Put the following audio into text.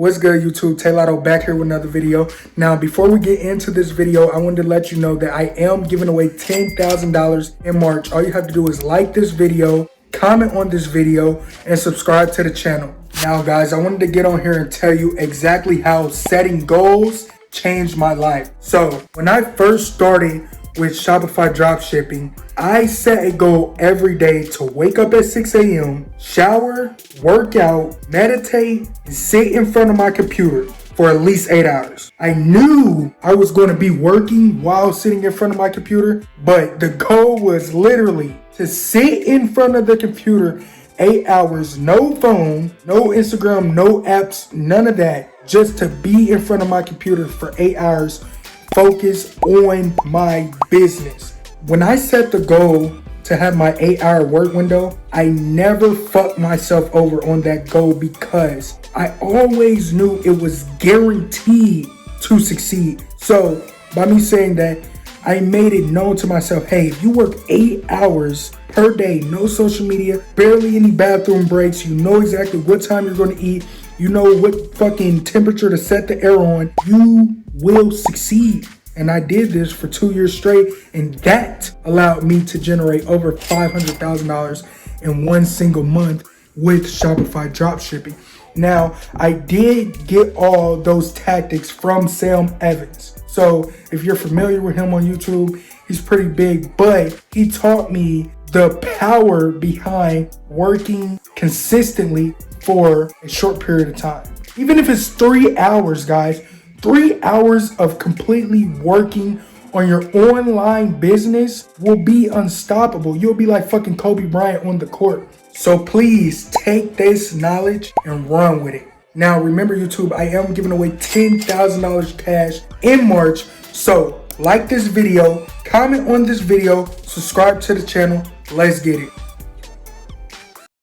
What's good, YouTube? Tayelotto back here with another video. Now, before we get into this video, I wanted to let you know that I am giving away $10,000 in March. All you have to do is like this video, comment on this video, and subscribe to the channel. Now, guys, I wanted to get on here and tell you exactly how setting goals changed my life. So, when I first started with Shopify Dropshipping, I set a goal every day to wake up at 6 a.m., shower, work out, meditate, and sit in front of my computer for at least 8 hours. I knew I was going to be working while sitting in front of my computer, but the goal was literally to sit in front of the computer 8 hours, no phone, no Instagram, no apps, none of that, just to be in front of my computer for 8 hours, focus on my business. When I set the goal to have my 8-hour work window, I never fucked myself over on that goal because I always knew it was guaranteed to succeed. So by me saying that, I made it known to myself, hey, if you work 8 hours per day, no social media, barely any bathroom breaks, you know exactly what time you're going to eat, you know what fucking temperature to set the air on, you will succeed. And I did this for 2 years straight, and that allowed me to generate over $500,000 in one single month with Shopify Dropshipping. Now, I did get all those tactics from Sam Evans. So if you're familiar with him on YouTube, he's pretty big, but he taught me the power behind working consistently for a short period of time. Even if it's 3 hours, guys, 3 hours of completely working on your online business will be unstoppable. You'll be like fucking Kobe Bryant on the court. So please take this knowledge and run with it. Now, remember, YouTube, I am giving away $10,000 cash in March. So like this video, comment on this video, subscribe to the channel. Let's get it.